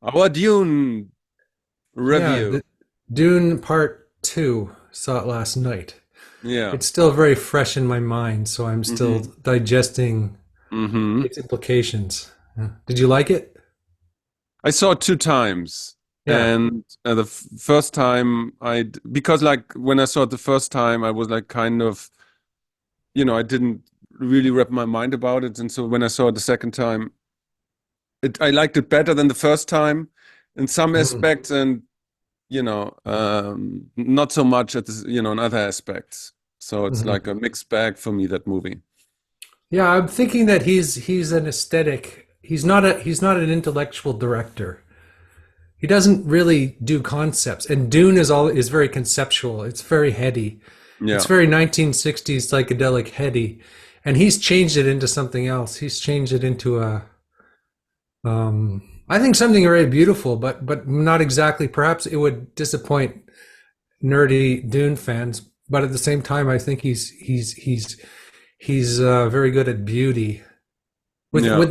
Our Dune Yeah, review. the Dune Part 2. Saw it last night. Yeah. It's still very fresh in my mind, so I'm still hmm digesting hmm its implications. Yeah. Did you like it? I saw it two times, Yeah. and the first time because like when I saw it the first time, I was like kind of, I didn't really wrap my mind about it, and so when I saw it the second time, I liked it better than the first time in some Mm. aspects, and not so much in other aspects. So it's Mhm. like a mixed bag for me, that movie. Yeah, I'm thinking that he's an aesthetic. He's not an intellectual director. He doesn't really do concepts. And Dune is very conceptual. It's very heady. It's Yeah. very 1960s psychedelic heady. And he's changed it into something else. He's changed it into I think something very beautiful, but not exactly. Perhaps it would disappoint nerdy Dune fans, but at the same time, I think he's very good at beauty. Yeah. And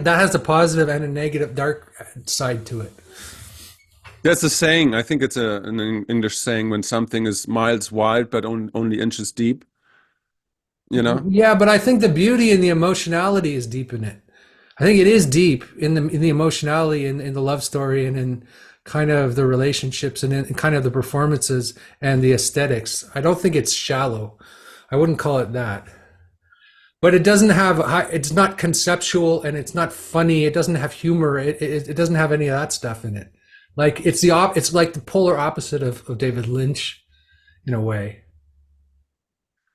that has a positive and a negative dark side to it. That's a saying. I think it's an English saying when something is miles wide but only inches deep, you know? Yeah, but I think the beauty and the emotionality is deep in it. I think it is deep in the emotionality in the love story and in kind of the relationships and in kind of the performances and the aesthetics. I don't think it's shallow. I wouldn't call it that. But it doesn't have it's not conceptual and it's not funny. It doesn't have humor. It doesn't have any of that stuff in it. Like it's like the polar opposite of David Lynch in a way.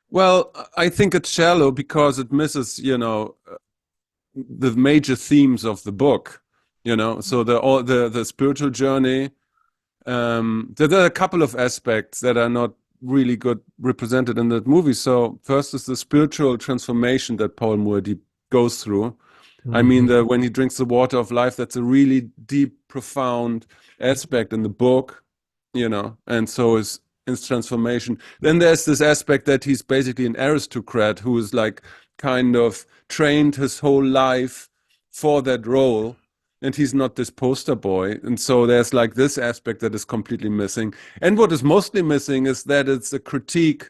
Well, I think it's shallow because it misses, the major themes of the book, So the spiritual journey. There are a couple of aspects that are not really good represented in that movie. So first is the spiritual transformation that Paul Moody goes through. I mean, Mhm. when he drinks the water of life, that's a really deep, profound aspect in the book, and so is his transformation. Then there's this aspect that he's basically an aristocrat who is like kind of trained his whole life for that role. And he's not this poster boy. And so there's like this aspect that is completely missing. And what is mostly missing is that it's a critique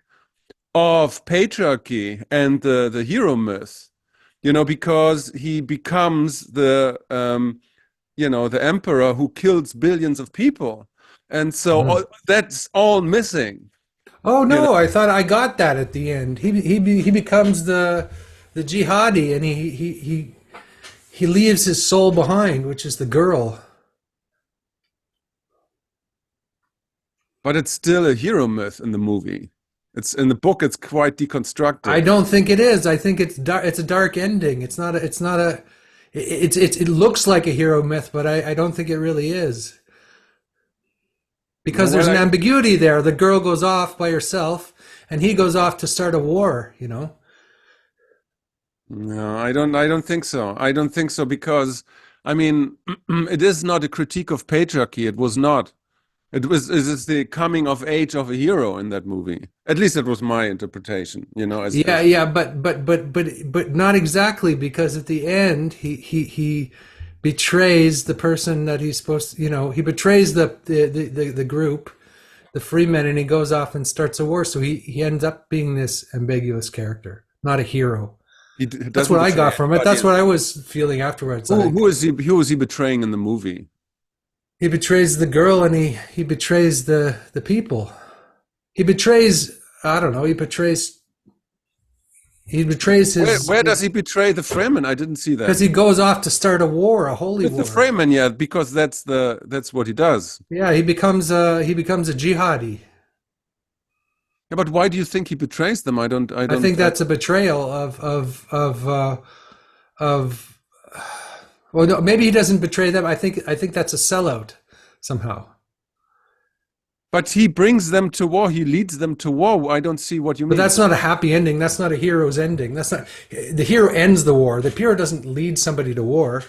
of patriarchy and the hero myth, because he becomes the emperor who kills billions of people. And so Mhm. that's all missing, Oh you know. no, I thought I got that at the end. He becomes the jihadi, and he leaves his soul behind, which is the girl. But it's still a hero myth in the movie. It's in the book, it's quite I deconstructed. don't think it is. I think it's dark. It's a dark ending. It's not. It's not a. It looks like a hero myth, but I don't think it really is because there's Well, an ambiguity there. The girl goes off by herself, and he goes off to start a war. no, I don't think so. I don't think so because, I mean, it is not a critique of patriarchy. It was not. It is the coming of age of a hero in that movie. At least that was my interpretation, Yeah, yeah, but not exactly because at the end he betrays the person that he's supposed to, he betrays the group, the Freemen, and he goes off and starts a war. So he ends up being this ambiguous character, not a hero. he That's doesn't what I betray got from it. anybody. That's what I was feeling afterwards. Who Like is he betraying in the movie? he betrays the girl and he betrays the people. He betrays I don't know. He betrays Where his does he betray the Fremen? I didn't see because that. he goes off to start a war, a holy With the war. Fremen, yeah, because that's what he does. Yeah, he becomes a jihadi. Yeah, but why do you think he betrays them? I don't I I think don't I that's a betrayal of. Well, no, maybe he doesn't betray them. I think that's a sellout somehow. But he brings them to war. He leads them to war. I don't see what you But mean. that's not a happy ending. That's not a hero's ending. That's not the hero ends the war. The hero doesn't lead somebody to war.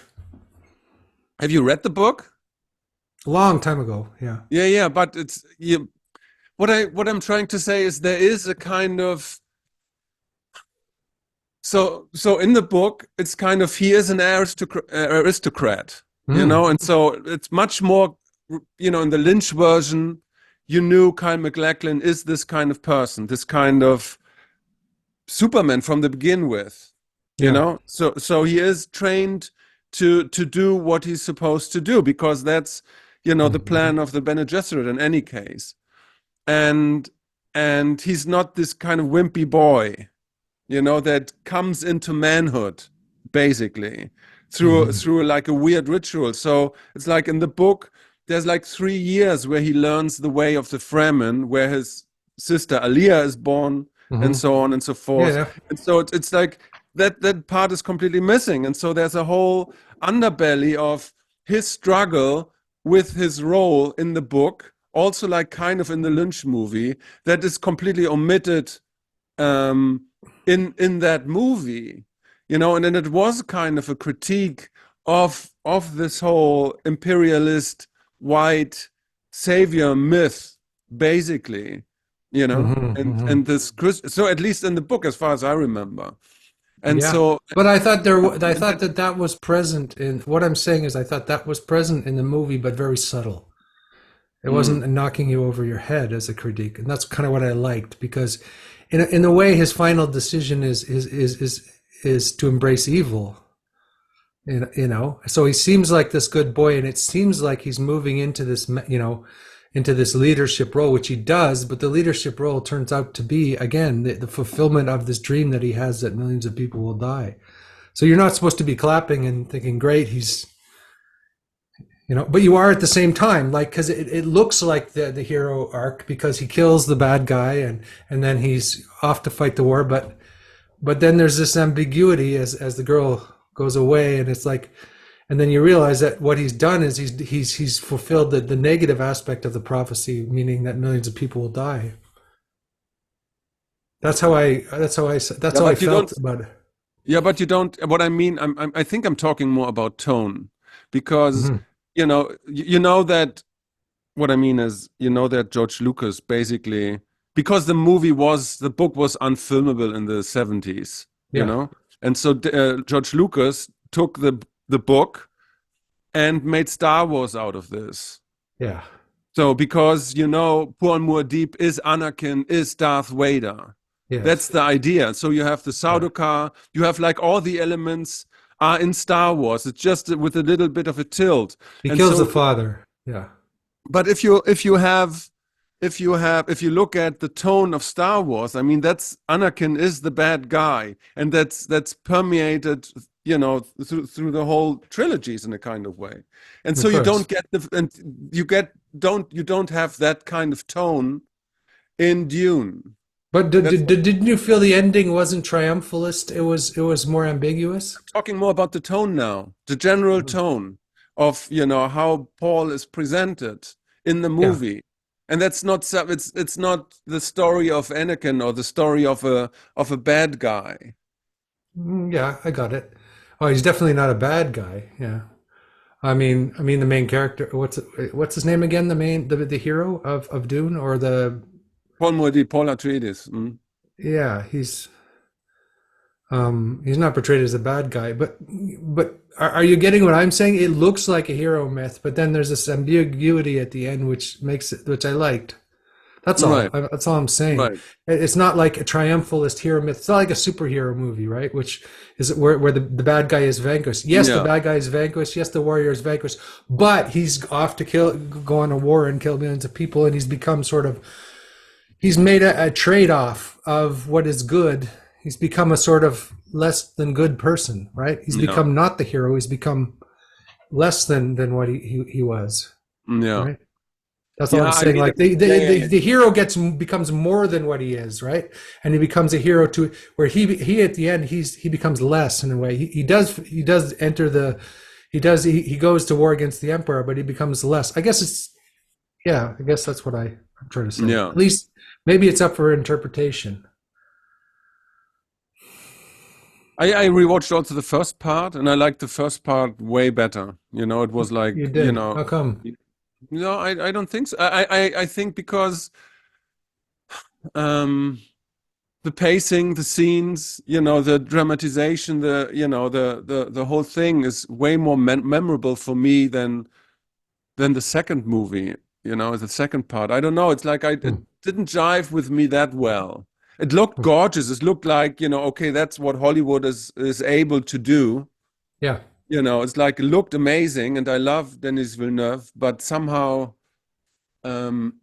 Have you read the book? A long time ago. Yeah. Yeah, yeah, but what I'm trying to say is there is a kind of so in the book it's kind of he is an aristocrat, Mm. And so it's much more, in the Lynch version, you knew Kyle MacLachlan is this kind of person, this kind of Superman from the begin with, Yeah. so he is trained to do what he's supposed to do because that's, the Mhm. plan of the Bene Gesserit in any case. And he's not this kind of wimpy boy, that comes into manhood basically Mhm. through like a weird ritual. So it's like in the book, there's like 3 years where he learns the way of the Fremen, where his sister Alia is born, and Mhm. so on and so Yeah, forth. yeah. And so it's like that part is completely missing. And so there's a whole underbelly of his struggle with his role in the book, also like kind of in the Lynch movie, that is completely omitted um, in that movie, and then it was kind of a critique of this whole imperialist white savior myth, basically, Mhm. and Mhm. this so at least in the book, as far as I remember, and Yeah. so But I thought I and thought that that was present in what I'm saying is I thought that was present in the movie, but very subtle. It mm, wasn't knocking you over your head as a critique, and that's kind of what I liked because, in a way, his final decision is to embrace evil. So he seems like this good boy, and it seems like he's moving into this, into this leadership role, which he does. But the leadership role turns out to be again the fulfillment of this dream that he has that millions of people will die. So you're not supposed to be clapping and thinking, "Great, he's." But you are at the same time, like, because it looks like the hero arc because he kills the bad guy and then he's off to fight the war, but then there's this ambiguity as the girl goes away, and it's like, and then you realize that what he's done is he's fulfilled the negative aspect of the prophecy, meaning that millions of people will die. That's yeah, how I but you felt don't. about it. Yeah, but you don't. What I mean, I think I'm talking more about tone, because Mm-hmm. you know that what I mean is, that George Lucas basically, because the book was unfilmable in the 70s, Yeah, and so George Lucas took the book and made Star Wars out of this. yeah, So because Paul Muad'Dib is Anakin, is Darth Vader. That's yes, the idea. So you have the yeah. Sardaukar, you have like all the elements are in Star Wars. It's just with a little bit of a tilt. He And kills the so, father. Yeah, but if you look at the tone of Star Wars, I mean, that's Anakin is the bad guy, and that's permeated, through the whole trilogies in a kind of way. And of so you course. don't get the and you don't have that kind of tone in Dune. But That's didn't you feel the ending wasn't triumphalist? It was more ambiguous. talking more about the tone now, the general tone of how Paul is presented in the Yeah. movie. And that's not it's not the story of Anakin or the story of a bad guy. Yeah, I got it. Oh, he's definitely not a bad guy. Yeah. I mean the main character. What's his name again? The hero of Dune, or the Paul Moody, Paul Atreides. Mm. yeah, he's not portrayed as a bad guy, but are you getting what I'm saying? It looks like a hero myth, but then there's this ambiguity at the end, which I liked. That's all. Right, That's all I'm saying. right. It's not like a triumphalist hero myth. It's not like a superhero movie, right? Which is where the bad guy is vanquished. Yes, the Yeah, bad guy is vanquished. Yes, the warrior is vanquished. But he's off to go on a war and kill millions of people, and he's made a trade-off of what is good. He's become a sort of less than good person, right? He's yeah, become not the hero. He's become less than what he was, yeah, right? That's all yeah. I'm I saying. mean, Like the, yeah, the yeah, the yeah. the hero becomes more than what he is, right? And he becomes a hero to where he at the end he becomes less in a way. He does enter he goes to war against the emperor, but he becomes less. I guess it's yeah. I guess that's what I'm trying to say. Yeah. At least maybe it's up for interpretation. I rewatched also the first part, and I liked the first part way better. It was You like, did. How come? no, I don't think so. I think because um the pacing, the scenes, the dramatization, the whole thing is way more memorable for me than the second movie, the second part. I don't know. It's like it Hmm. didn't jive with me that well. It looked gorgeous. It looked like, okay, that's what Hollywood is able to do. Yeah. It's like it looked amazing, and I love Denis Villeneuve, but um,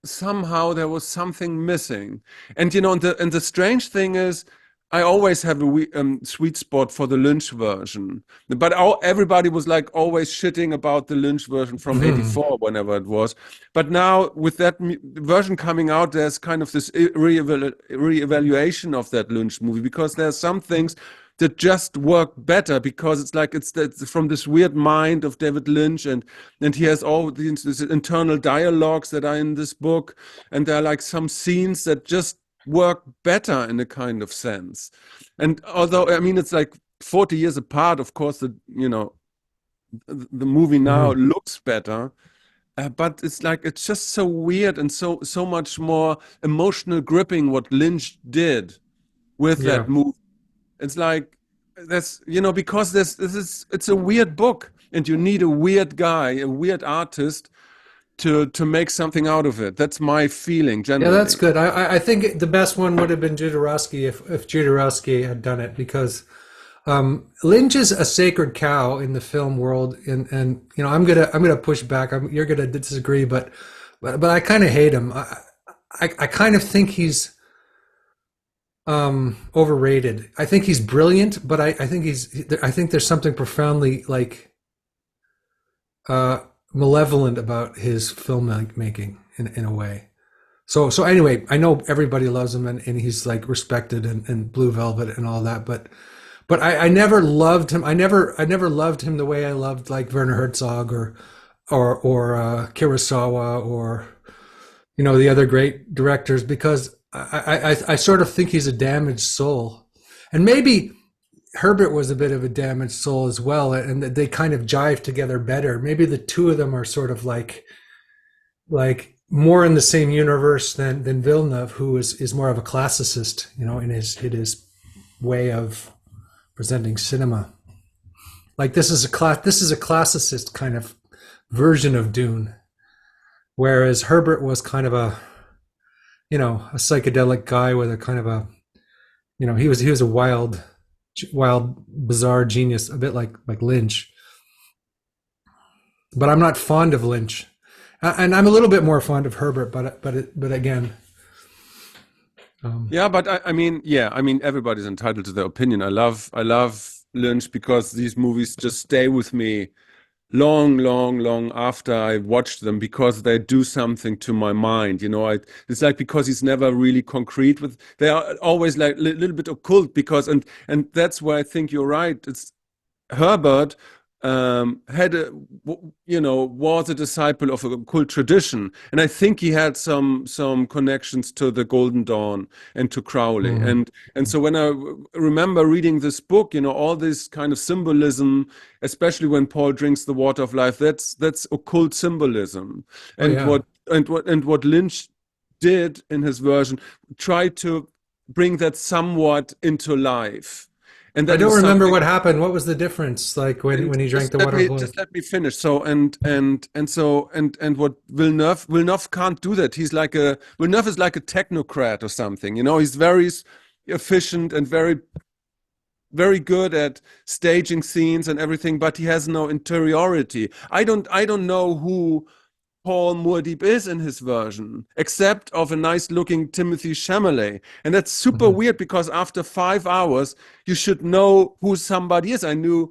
somehow there was something missing. And the strange thing is, I always have a sweet spot for the Lynch version, but everybody was like always shitting about the Lynch version from Mhm. '84, whenever it was. But now with that version coming out, there's kind of this reevaluation of that Lynch movie, because there's some things that just work better, because it's like it's from this weird mind of David Lynch, and he has all these internal dialogues that are in this book, and there are like some scenes that just work better in a kind of sense. And although, I mean, it's like 40 years apart, of course, the movie now Mhm. looks better. But it's like it's just so weird, and so much more emotional gripping what Lynch did with Yeah. that movie. It's like because it's a weird book, and you need a weird guy, a weird artist to make something out of it. That's my feeling Yeah, that's generally. good. I think the best one would have been Jodorowsky if Jodorowsky had done it, because Lynch is a sacred cow in the film world, and I'm gonna push back. You're gonna disagree, but I kind of hate him. I kind of think he's overrated. I think he's brilliant, but I think there's something profoundly like uh, malevolent about his filmmaking in a way. So anyway, I know everybody loves him, and he's like respected, and Blue Velvet and all that, but I never loved him. I never loved him the way I loved like Werner Herzog or Kurosawa, or the other great directors, because I sort of think he's a damaged soul, and maybe Herbert was a bit of a damaged soul as well, and they kind of jive together better. Maybe the two of them are sort of like more in the same universe than Villeneuve, who is more of a classicist, in his way of presenting cinema. Like this is a classicist kind of version of Dune, whereas Herbert was kind of a psychedelic guy with a kind of he was a wild, bizarre genius, a bit like Lynch. But I'm not fond of Lynch, and I'm a little bit more fond of Herbert. But again, um, Yeah, but I mean, everybody's entitled to their opinion. I love Lynch because these movies just stay with me long, long, long after I watched them, because they do something to my mind. It's like, because he's never really concrete with. They are always like a little bit occult, because and that's where I think you're right. It's Herbert had was a disciple of a cult tradition, and I think he had some connections to the Golden Dawn and to Crowley, mhm. and so when I remember reading this book, all this kind of symbolism, especially when Paul drinks the water of life, that's occult symbolism, Oh and yeah. what Lynch did in his version, tried to bring that somewhat into life. And I that don't is remember something. what happened. What was the difference like And when he drank just the let water of me life? just let me finish. So and what Villeneuve can't do that. Villeneuve is like a technocrat or something. He's very efficient and very good at staging scenes and everything, but he has no interiority. I don't know who Paul Moordeep is in his version, except of a nice looking Timothy Chalamet. And that's super Mhm. weird, because after 5 hours, you should know who somebody is. I knew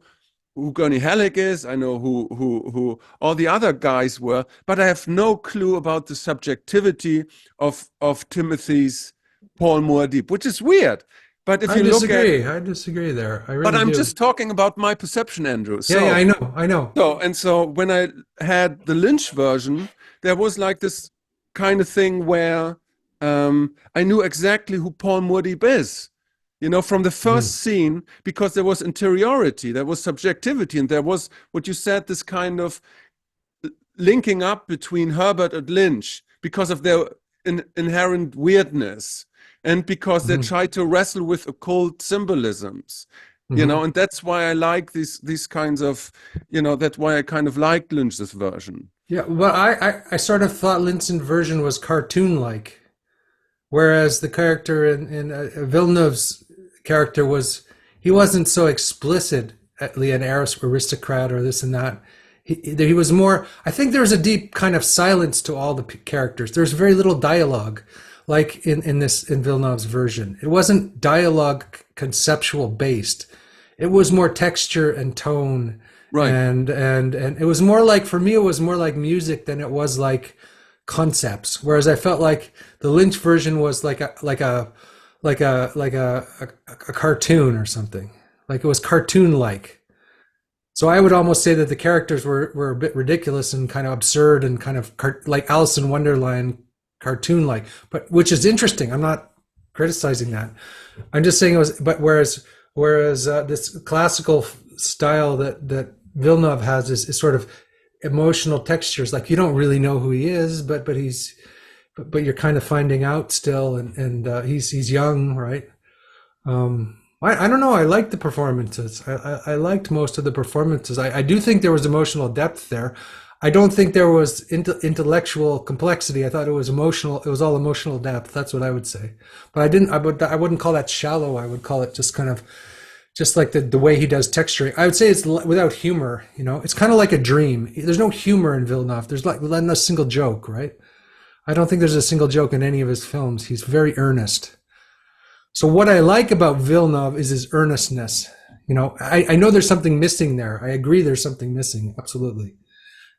who Gurney Halleck is. I know who all the other guys were, but I have no clue about the subjectivity of Timothy's Paul Moordeep, which is weird. But if I you look at, disagree. I disagree there. I but really I'm do. just talking about my perception, Andrew. Yeah, yeah, I So know. I know. so when I had the Lynch version, there was like this kind of thing where I knew exactly who Paul Moordeep is, from the first Mhm. scene, because there was interiority, there was subjectivity, and there was what you said, this kind of linking up between Herbert and Lynch because of their inherent weirdness. and because they Mhm. try to wrestle with occult symbolisms, Mhm. and that's why I like these kinds of, that's why I kind of liked Lynch's version. Yeah, well, I sort of thought Lynch's version was cartoon-like, whereas the character in Villeneuve's character he wasn't so explicitly an aristocrat or this and that. He was more. I think there was a deep kind of silence to all the characters. There's very little dialogue, like in Villeneuve's version. It wasn't dialogue conceptual based. It was more texture and tone, Right. and it was more like, for me, it was more like music than it was like concepts. Whereas I felt like the Lynch version was like a cartoon or something. Like it was cartoon like. So I would almost say that the characters were a bit ridiculous and kind of absurd and kind of like Alice in Wonderland cartoon like, but which is interesting. I'm not criticizing that. I'm just saying it was. But whereas this classical style that Villeneuve has is sort of emotional textures. Like you don't really know who he is, but you're kind of finding out still, and he's young, right? I don't know. I liked the performances. I liked most of the performances. I do think there was emotional depth there. I don't think there was intellectual complexity. I thought it was emotional. It was all emotional depth. That's what I would say. But I wouldn't call that shallow. I would call it just kind of just like the way he does texturing. I would say it's without humor. It's kind of like a dream. There's no humor in Villeneuve. There's like not a single joke, right? I don't think there's a single joke in any of his films. He's very earnest. So what I like about Villeneuve is his earnestness. I know there's something missing there. I agree there's something missing. Absolutely.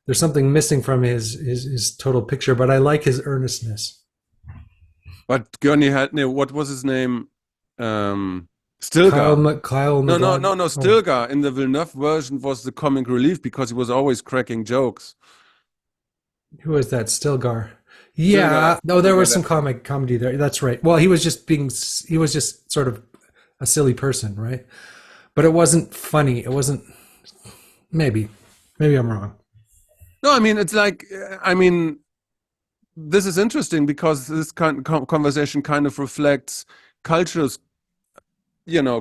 There's something missing from his total picture, but I like his earnestness. But Gurney had, no, what was his name? Stilgar. Kyle McLaughlin. No. Oh, Stilgar in the Villeneuve version was the comic relief because he was always cracking jokes. who is that? Stilgar. Stilgar, Yeah. No, there something like was that. some comedy there. That's right. Well, he was just sort of a silly person, right? But it wasn't funny. It wasn't. Maybe, maybe I'm wrong. No, I mean, it's like, this is interesting because this conversation kind of reflects culture's,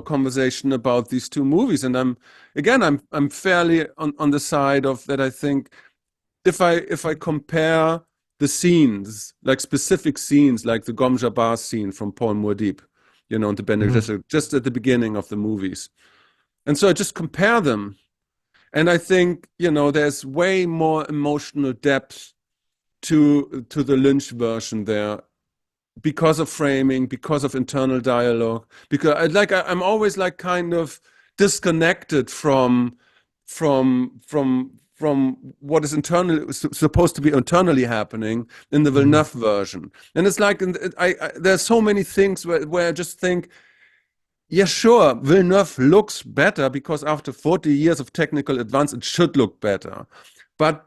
conversation about these two movies. And I'm fairly on the side of that. I think if I compare the scenes, like specific scenes, like the Gom Jabbar scene from Paul Moordeep, and the Bene Mhm. Gesserit, just at the beginning of the movies, and so I just compare them, and I think there's way more emotional depth to the Lynch version there because of framing, because of internal dialogue, because I'm always like kind of disconnected from what is internally supposed to be internally happening in the Mhm. Villeneuve version. And it's like there's so many things where I just think, yeah, sure, Villeneuve looks better because after 40 years of technical advance, it should look better. But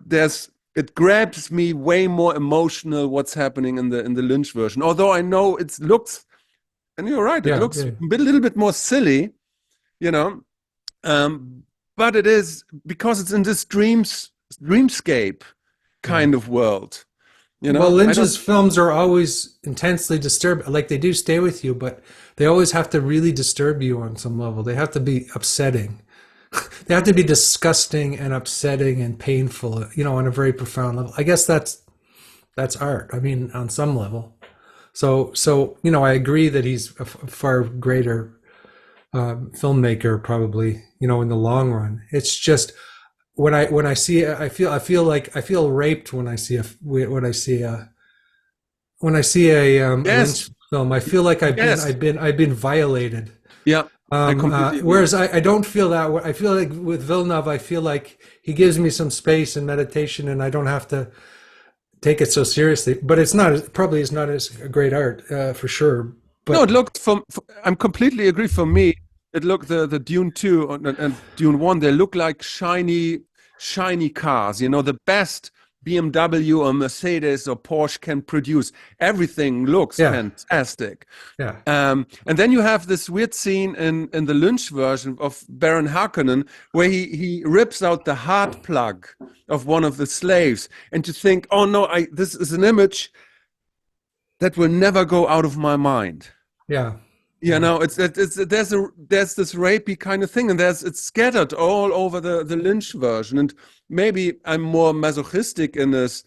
it grabs me way more emotional what's happening in the Lynch version. Although I know it looks, and you're right, it Yeah, looks yeah, a little bit more silly, you know. Um, but it is because it's in this dreamscape yeah. kind of world. Well, I don't. Lynch's films are always intensely disturbing. Like they do stay with you, but they always have to really disturb you on some level. They have to be upsetting. They have to be disgusting and upsetting and painful, on a very profound level. I guess that's art. I mean, on some level. So I agree that he's a far greater filmmaker, probably, in the long run. It's just when I see it, I feel raped when I see a Lynch Yes, film. I feel like yes, I've been violated. yeah, I completely agree. Whereas I don't feel that. I feel like with Villeneuve, I feel like he gives me some space and meditation, and I don't have to take it so seriously. But it's not probably is not as great art for sure. No, But it looked I'm completely agree. For me, it looked the Dune 2 and Dune 1. They look like shiny cars. The best BMW or Mercedes or Porsche can produce. Everything looks yeah, fantastic. yeah, And then you have this weird scene in the Lynch version of Baron Harkonnen where he rips out the heart plug of one of the slaves, and you think, oh no, this is an image that will never go out of my mind. Yeah. You Yeah. know, there's this rapey kind of thing, and it's scattered all over the Lynch version. And maybe I'm more masochistic in this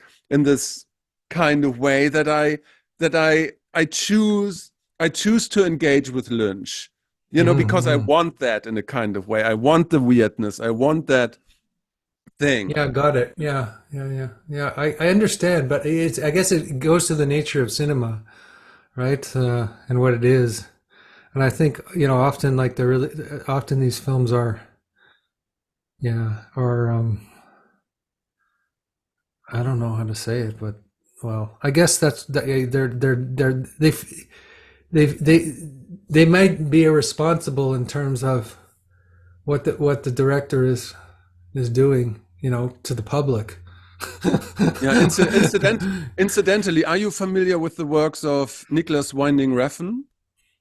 kind of way that I choose to engage with Lynch, because I Hmm. want that in a kind of way. I want the weirdness. I want that thing. Yeah, got it. Yeah, yeah, yeah, yeah. I understand, but I guess it goes to the nature of cinema, right? And what it is. And I think, often like often these films are, yeah, or I don't know how to say it, but well, I guess they they they might be irresponsible in terms of what the director is doing, to the public. Yeah, incidentally, are you familiar with the works of Nicolas Winding Refn?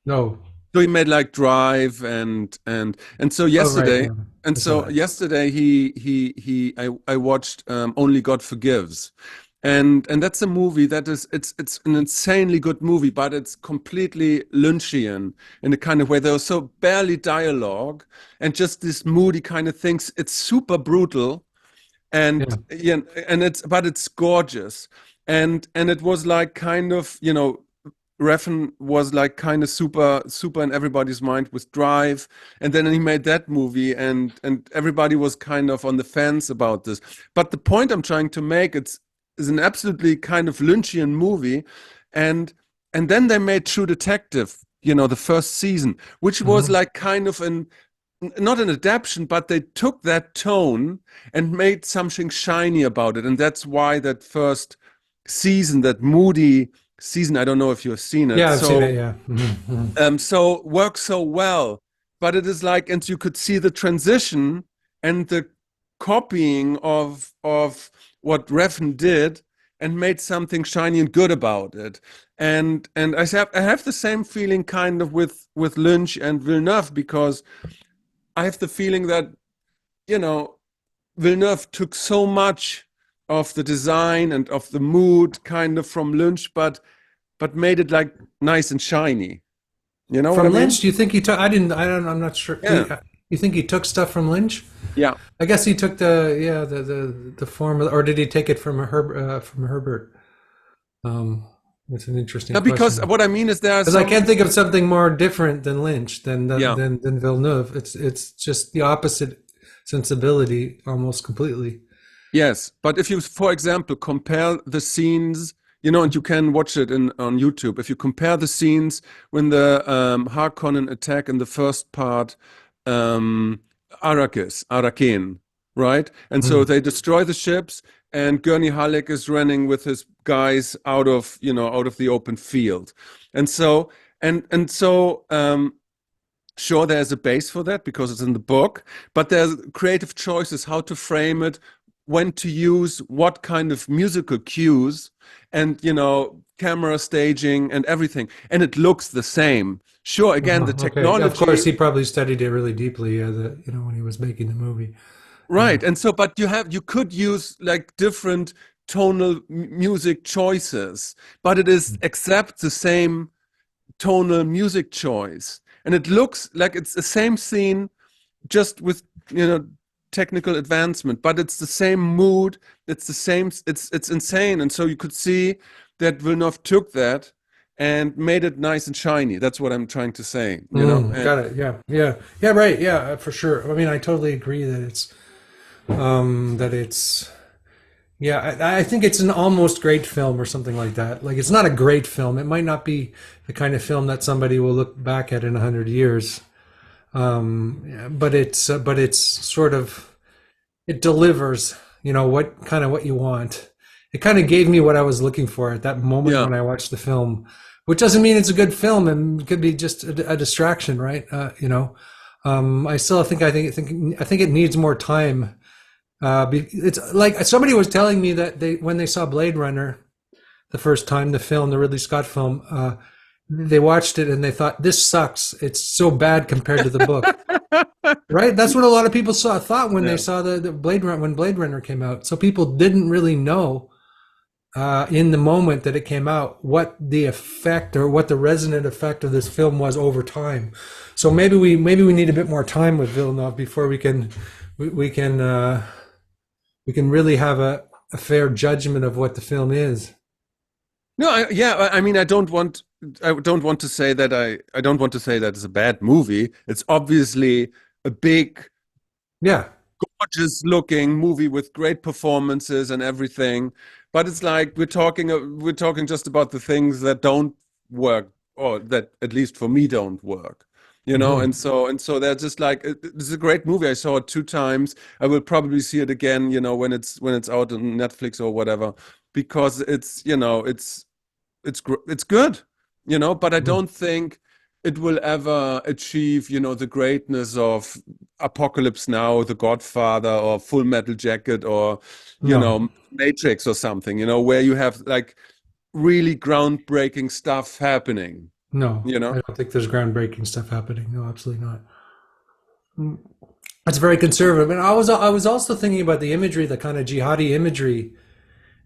No. So he made like Drive and so Oh, right. yesterday Yeah, and I saw so that. yesterday I watched Only God Forgives. And that's a movie that it's an insanely good movie, but it's completely Lynchian in a kind of way. There's so barely dialogue and just this moody kind of things. It's super brutal, and Yeah. yeah, but it's gorgeous. And it was like kind of, Refn was like kind of super super in everybody's mind with Drive, and then he made that movie, and everybody was kind of on the fence about this. But the point I'm trying to make, is an absolutely kind of Lynchian movie, and and then they made True Detective, the first season, which was Hmm. like kind of not an adaptation, but they took that tone and made something shiny about it. And that's why that first season, that moody season, I don't know if you've seen it, Yeah, I've seen so it. Yeah. Hmm. so works so well. But it is like, and you could see the transition and the copying of what Refn did and made something shiny and good about it. And I have the same feeling kind of with Lynch and Villeneuve, because I have the feeling that, you know, Villeneuve took so much of the design and of the mood kind of from Lynch, but made it like nice and shiny. You know what I From mean? Lynch, do you think he took? I didn't. I don't. I'm not sure. Yeah. You think he took stuff from Lynch? Yeah. I guess he took the form, or did he take it from Herbert? That's an interesting Now, because question. what I mean is there are Because I some, can't think of something more different than Lynch yeah, than Villeneuve. It's just the opposite sensibility almost completely. yes. But if you, for example, compare the scenes, and you can watch it on YouTube. If you compare the scenes when the Harkonnen attack in the first part, um, Arrakeen, right? And so Mm. they destroy the ships, and Gurney Halleck is running with his guys out of the open field, and so sure, there's a base for that because it's in the book, but there's creative choices how to frame it, when to use what kind of musical cues, and camera staging and everything, and it looks the same. Sure, again, the Okay. Of course, technology, he probably studied it really deeply. When he was making the movie. Yeah. right? And so, but you could use like different tonal music choices, but it is except the same tonal music choice, and it looks like it's the same scene, just with technical advancement, but it's the same mood, it's the same, it's insane. And so you could see that Villeneuve took that and made it nice and shiny. That's what I'm trying to say, and Got it. Yeah. Yeah. Yeah. Right. Yeah. For sure. I mean, I totally agree that it's yeah. I think it's an almost great film or something like that. Like it's not a great film. It might not be the kind of film that somebody will look back at in 100 years. Yeah, but it's sort of it delivers. What you want. It kind of gave me what I was looking for at that moment yeah. when I watched the film, which doesn't mean it's a good film and it could be just a distraction, right? I still think it needs more time. It's like somebody was telling me that when they saw Blade Runner the first time, the Ridley Scott film, they watched it and they thought this sucks. It's so bad compared to the book. Right? That's what a lot of people thought when they Yeah. saw the Blade Runner when Blade Runner came out. So people didn't really know in the moment that it came out, what the effect or what the resonant effect of this film was over time. So maybe we need a bit more time with Villeneuve before we can we can really have a fair judgment of what the film is. No, I mean, I don't want to say that I don't want to say that it's a bad movie. It's obviously a big, Yeah, gorgeous looking movie with great performances and everything. But it's like we're talking just about the things that don't work, or that at least for me don't work. You know, hmm and so they're just like it's a great movie. I saw it 2 times. I will probably see it again, you know, when it's out on Netflix or whatever, because it's, you know, it's good, you know, but I don't think it will ever achieve, you know, the greatness of Apocalypse Now, The Godfather, or Full Metal Jacket, or, you no, know, Matrix or something, you know, where you have like really groundbreaking stuff happening, no, you know? I don't think there's groundbreaking stuff happening. No, absolutely not. It's very conservative, and I was also thinking about the imagery, the kind of jihadi imagery.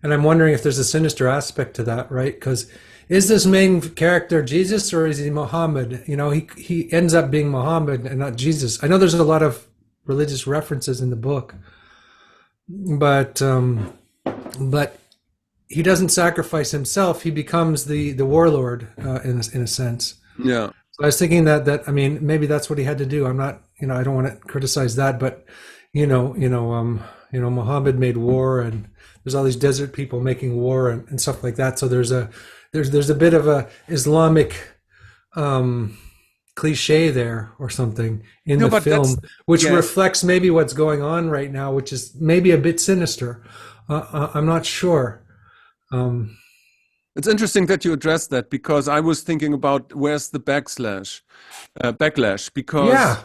And I'm wondering if there's a sinister aspect to that, right? Because is this main character Jesus or is he Muhammad? You know, he ends up being Muhammad and not Jesus. I know there's a lot of religious references in the book, but but he doesn't sacrifice himself. He becomes the warlord in a sense. Yeah. So I was thinking that I mean maybe that's what he had to do. I'm not, you know, I don't want to criticize that, but Muhammad made war, and there's all these desert people making war and stuff like that. So there's a bit of a Islamic um, cliche there or something in No, the but that's, film, which yes. reflects maybe what's going on right now, which is maybe a bit sinister. I'm not sure. Um, It's interesting that you addressed that, because I was thinking about where's the backlash, yeah,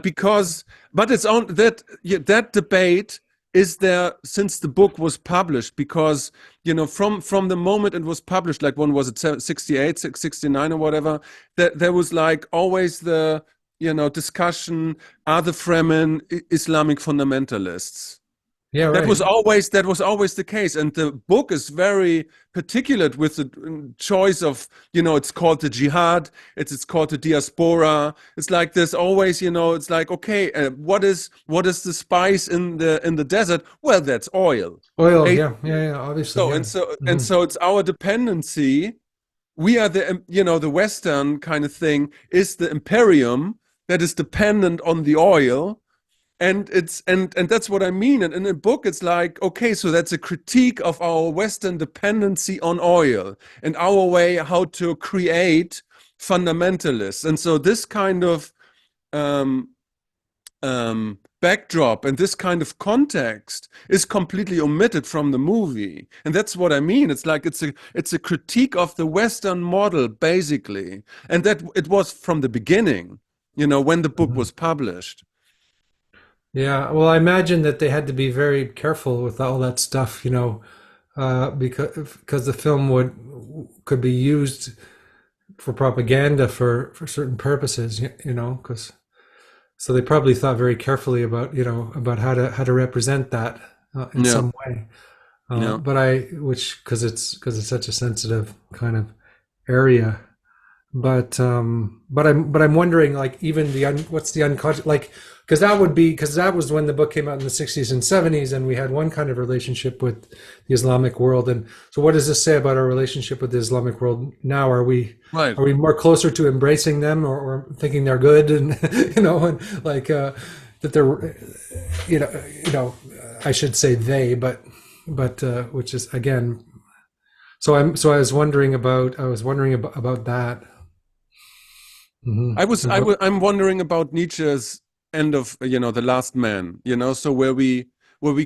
because but it's on that, yeah, that debate is there since the book was published, because, you know, from the moment it was published, like when was it, 68, 69 or whatever, that there was like always the, you know, discussion, are the Fremen Islamic fundamentalists? yeah, That right. was always the case, and the book is very particular with the choice of, you know, it's called the jihad, it's called the diaspora. It's like there's always, you know, it's like, okay, what is the spice in the desert? Well, that's oil. Oil, Hey, yeah, yeah, yeah. Obviously, so yeah. and hmm so it's our dependency. We are the, you know, the Western kind of thing is the imperium that is dependent on the oil, and that's what I mean. And in the book, it's like, okay, so that's a critique of our Western dependency on oil and our way how to create fundamentalists. And so this kind of um, backdrop and this kind of context is completely omitted from the movie. And that's what I mean. It's like it's a critique of the Western model, basically, and that it was from the beginning. You know, when the book hmm was published. Yeah, well, I imagine that they had to be very careful with all that stuff, you know, because the film would could be used for propaganda for certain purposes, you know, because so they probably thought very carefully about, you know, about how to represent that in Yeah, some way. yeah. But which because it's such a sensitive kind of area. But I'm wondering, like, even what's the unconscious, like, because that was when the book came out in the 60s and 70s, and we had one kind of relationship with the Islamic world. And so what does this say about our relationship with the Islamic world now? Are we Right. are we more closer to embracing them, or thinking they're good, and and like that they're I should say they, but which is again. So I was wondering about that. I'm wondering about Nietzsche's end of, you know, the last man, you know, so where we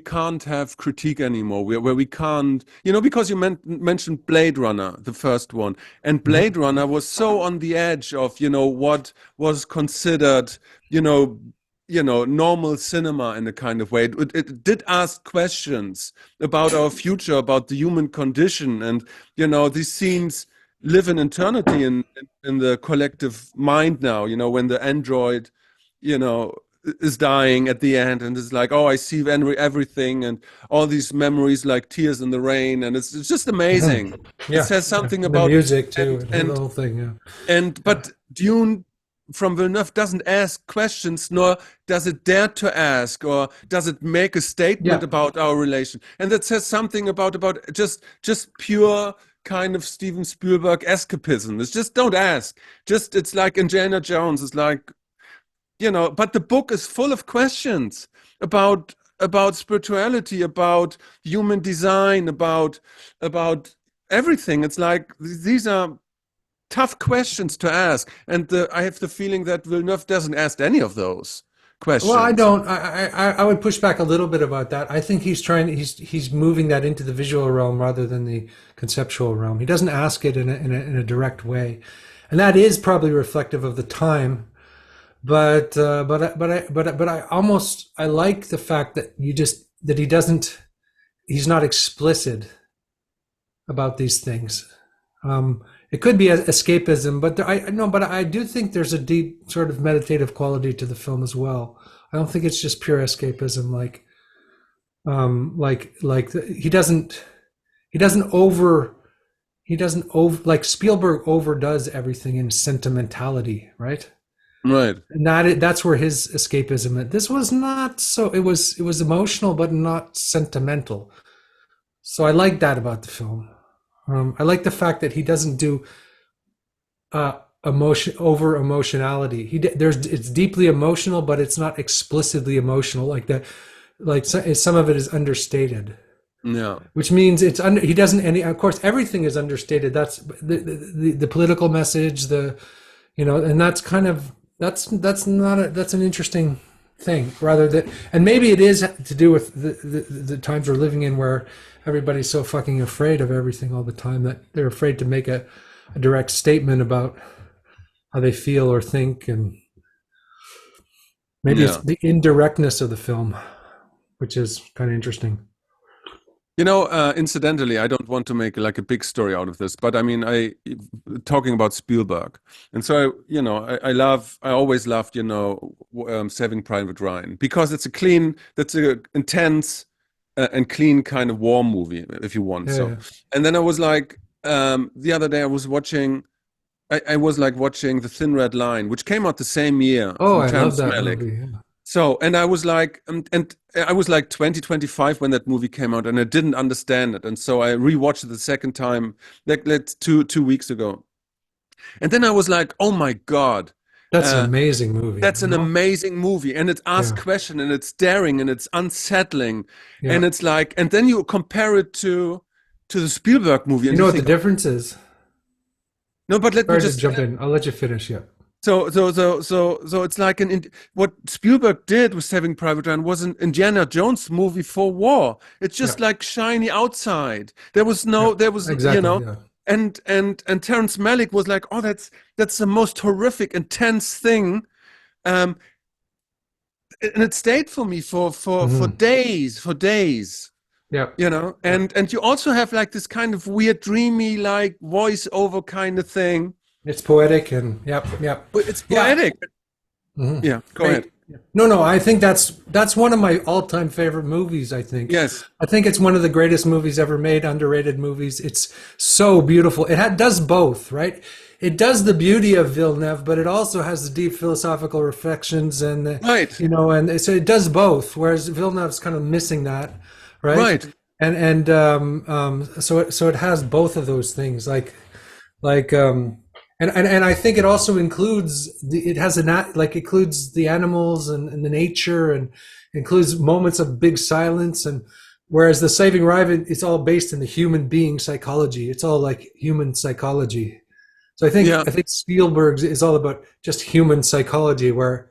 can't have critique anymore, where we can't, you know, because you mentioned Blade Runner, the first one, and Mhm. Blade Runner was so on the edge of, you know, what was considered, you know, normal cinema in a kind of way. It did ask questions about our future, about the human condition, and, you know, these scenes live in eternity in the collective mind now, you know, when the android, you know, is dying at the end, and it's like, oh, I see everything, and all these memories like tears in the rain, and it's just Mhm. amazing. It Yeah, says yeah. something And the about music too, and and the whole thing. Yeah, yeah. but Dune from Villeneuve doesn't ask questions, nor does it dare to ask, or does it make a statement Yeah. about our relation. And that says something about just pure kind of Steven Spielberg escapism. It's just don't ask. Just it's like Indiana Jones. It's like, but the book is full of questions about spirituality, about human design, about everything. It's like these are tough questions to ask, and I have the feeling that Villeneuve doesn't ask any of those Well, I questions. don't. I would push back a little bit about that. I think he's moving that into the visual realm rather than the conceptual realm. He doesn't ask it in a direct way, and that is probably reflective of the time. But I almost I like the fact that he doesn't he's not explicit about these things. It could be escapism, but I no, but I do think there's a deep sort of meditative quality to the film as well. I don't think it's just pure escapism, he doesn't over like Spielberg overdoes everything in sentimentality, right? Right. And that's where his escapism. This was not so. It was emotional, but not sentimental. So I like that about the film. I like the fact that he doesn't do emotion over emotionality. It's deeply emotional, but it's not explicitly emotional like that. Like some of it is understated, Yeah. which means it's under. He doesn't any. Of course, everything is understated. That's the political message. And that's kind of that's not that's an interesting thing. Rather that, and maybe it is to do with the times we're living in where everybody's so fucking afraid of everything all the time that they're afraid to make a direct statement about how they feel or think, and maybe it's Yeah. the indirectness of the film, which is kind of interesting. Incidentally, I don't want to make like a big story out of this, but I mean, talking about Spielberg, and so I always loved, Saving Private Ryan, because that's a intense and clean kind of war movie, if you want. Yeah, So, yeah. and then I was like, the other day I was like watching The Thin Red Line, which came out the same year Oh, from I love Terrence that Malick. movie. Yeah. So, and I was like, and I was like 20, 25 when that movie came out, and I didn't understand it. And so I rewatched it the second time, like 2 weeks ago. And then I was like, oh my God, That's an uh, amazing movie. that's an amazing movie. And it Yeah, asks questions, and it's daring, and it's unsettling. yeah. And it's like, and then you compare it to the Spielberg movie, You and know you what the think, difference is? no, but let me Sorry to just jump in. I'll let you finish. Yeah. So it's like what Spielberg did with Saving Private Ryan was an Indiana Jones movie for war. It's Yeah. just like shiny outside. There was Yeah. no, there was, Exactly. Yeah. and Terrence Malick was like, oh, that's the most horrific, intense thing, um, and it stayed for me for Hmm. days, Yeah. Yeah. and you also have like this kind of weird, dreamy, like voiceover kind of thing, It's poetic and yep. Yep. but it's Yeah. poetic. Hmm. Yeah, go ahead. No. I think that's one of my all-time favorite movies. Yes. I think it's one of the greatest movies ever made. Underrated movies. It's so beautiful. Does both, right? It does the beauty of Villeneuve, but it also has the deep philosophical reflections Right. and so it does both. Whereas Villeneuve's kind of missing that, right? Right. So it has both of those things, like and I think it also includes includes the animals and the nature and includes moments of big silence, and whereas the Saving Ryan, it's all based in the human being psychology. It's all like human psychology. So Yeah. I think Spielberg is all about just human psychology, where